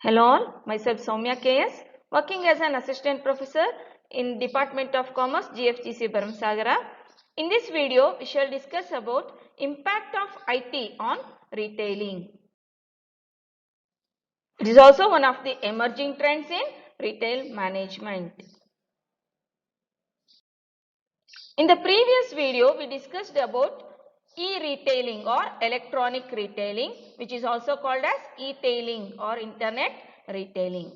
Hello all, myself Soumya KS, working as an assistant professor in Department of Commerce, GFGC Bharamsagara. In this video, we shall discuss about impact of IT on retailing. It is also one of the emerging trends in retail management. In the previous video, we discussed about e-retailing or electronic retailing, which is also called as e-tailing or internet retailing.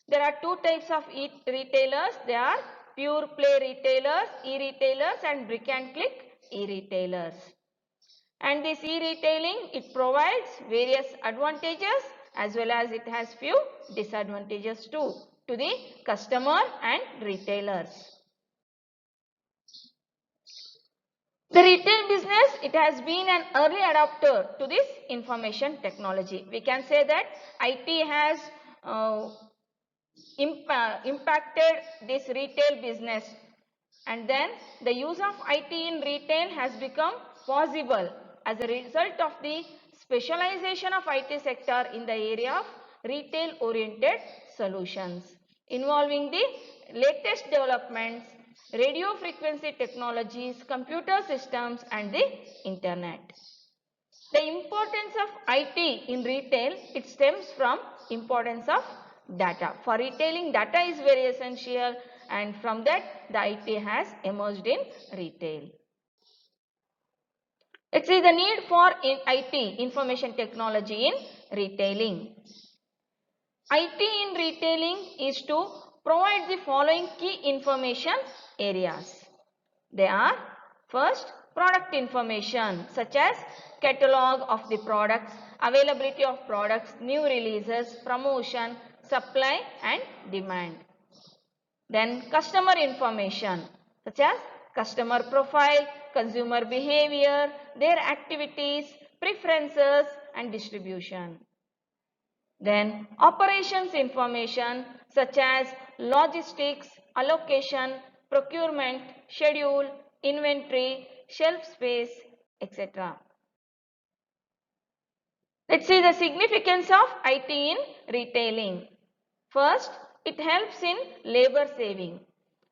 There are two types of e-retailers. They are pure play retailers, e-retailers, and brick and click e-retailers. And this e-retailing, it provides various advantages as well as it has few disadvantages too to the customer and retailers. The retail business, it has been an early adopter to this information technology. We can say that IT has impacted this retail business, and then the use of IT in retail has become possible as a result of the specialization of IT sector in the area of retail oriented solutions involving the latest developments, radio frequency technologies, computer systems and the internet. The importance of IT in retail, it stems from importance of data. For retailing, data is very essential, and from that the IT has emerged in retail. Let's see the need for IT, information technology in retailing. IT in retailing is to provide the following key information areas. They are first, product information such as catalog of the products, availability of products, new releases, promotion, supply and demand. Then customer information such as customer profile, consumer behavior, their activities, preferences and distribution. Then operations information such as logistics, allocation, procurement, schedule, inventory, shelf space, etc. Let's see the significance of IT in retailing. First, it helps in labor saving.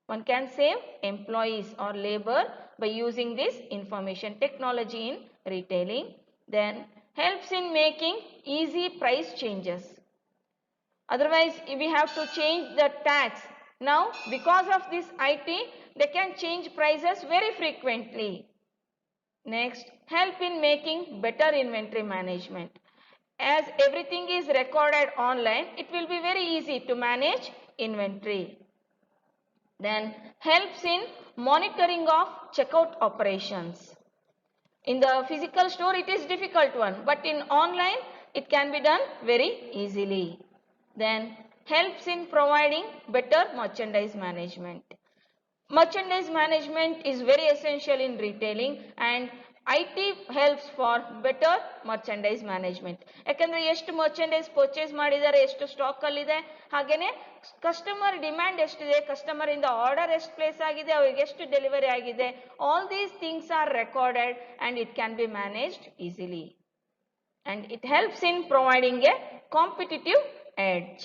One can save employees or labor by using this information technology in retailing. Then helps in making easy price changes. Otherwise, we have to change the tags. Now, because of this IT, they can change prices very frequently. Next, help in making better inventory management. As everything is recorded online, it will be very easy to manage inventory. Then helps in monitoring of checkout operations. In the physical store it is difficult one, but in online it can be done very easily. Then helps in providing better merchandise management. Merchandise management is very essential in retailing and IT helps for better merchandise management. ಯಾಕಂದ್ರೆ ಎಷ್ಟು merchandise purchase ಮಾಡಿದ್ದಾರೆ, ಎಷ್ಟು stock ಅಲ್ಲಿ ಇದೆ, ಹಾಗೇನೆ customer demand ಎಷ್ಟಿದೆ, customer ಇಂದ order ಎಷ್ಟು ಪ್ಲೇಸ್ ಆಗಿದೆ, ಅವರಿಗೆ ಎಷ್ಟು ಡೆಲಿವರಿ ಆಗಿದೆ, all these things are recorded and it can be managed easily. And it helps in providing a competitive edge.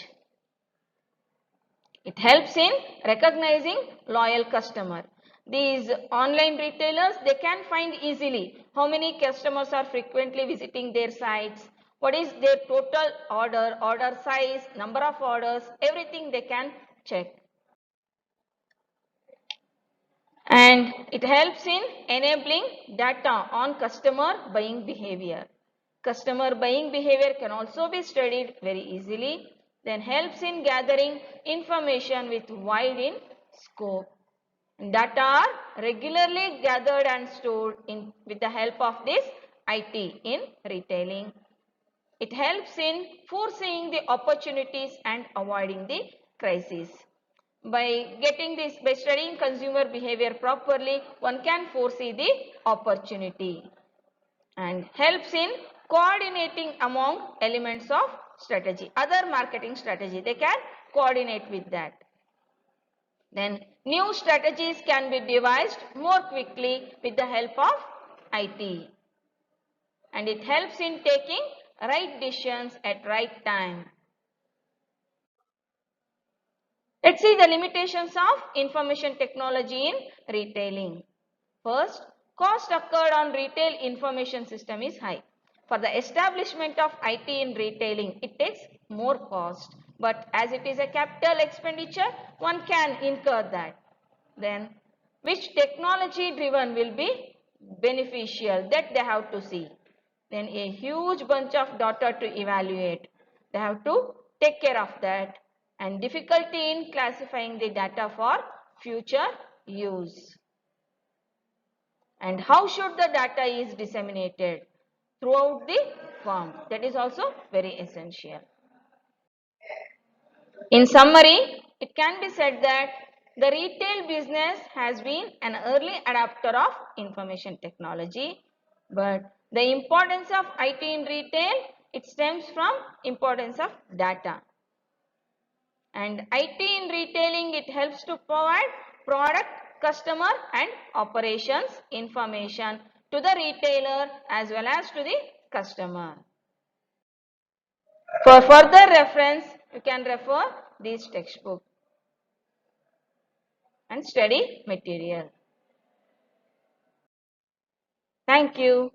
It helps in recognizing loyal customer. These online retailers, they can find easily how many customers are frequently visiting their sites, what is their total order size, number of orders, everything they can check. And it helps in enabling data on customer buying behavior. Customer buying behavior can also be studied very easily. Then helps in gathering information with wide in scope. Data are regularly gathered and stored with the help of this IT in retailing. It helps in foreseeing the opportunities and avoiding the crises. By studying consumer behavior properly, one can foresee the opportunity. And helps in coordinating among elements of strategy. Other marketing strategy, they can coordinate with that. Then new strategies can be devised more quickly with the help of IT. And it helps in taking right decisions at right time. Let's see the limitations of information technology in retailing. First, cost occurred on retail information system is high. For the establishment of IT in retailing, it takes more cost. But as it is a capital expenditure, one can incur that. Then, which technology driven will be beneficial, that they have to see. Then a huge bunch of data to evaluate. They have to take care of that, and difficulty in classifying the data for future use. And how should the data is disseminated throughout the firm? That is also very essential. In summary, it can be said that the retail business has been an early adopter of information technology, but the importance of IT in retail, it stems from importance of data. And IT in retailing, it helps to provide product, customer and operations information to the retailer as well as to the customer. For further reference, you can refer this textbook and study material. Thank you.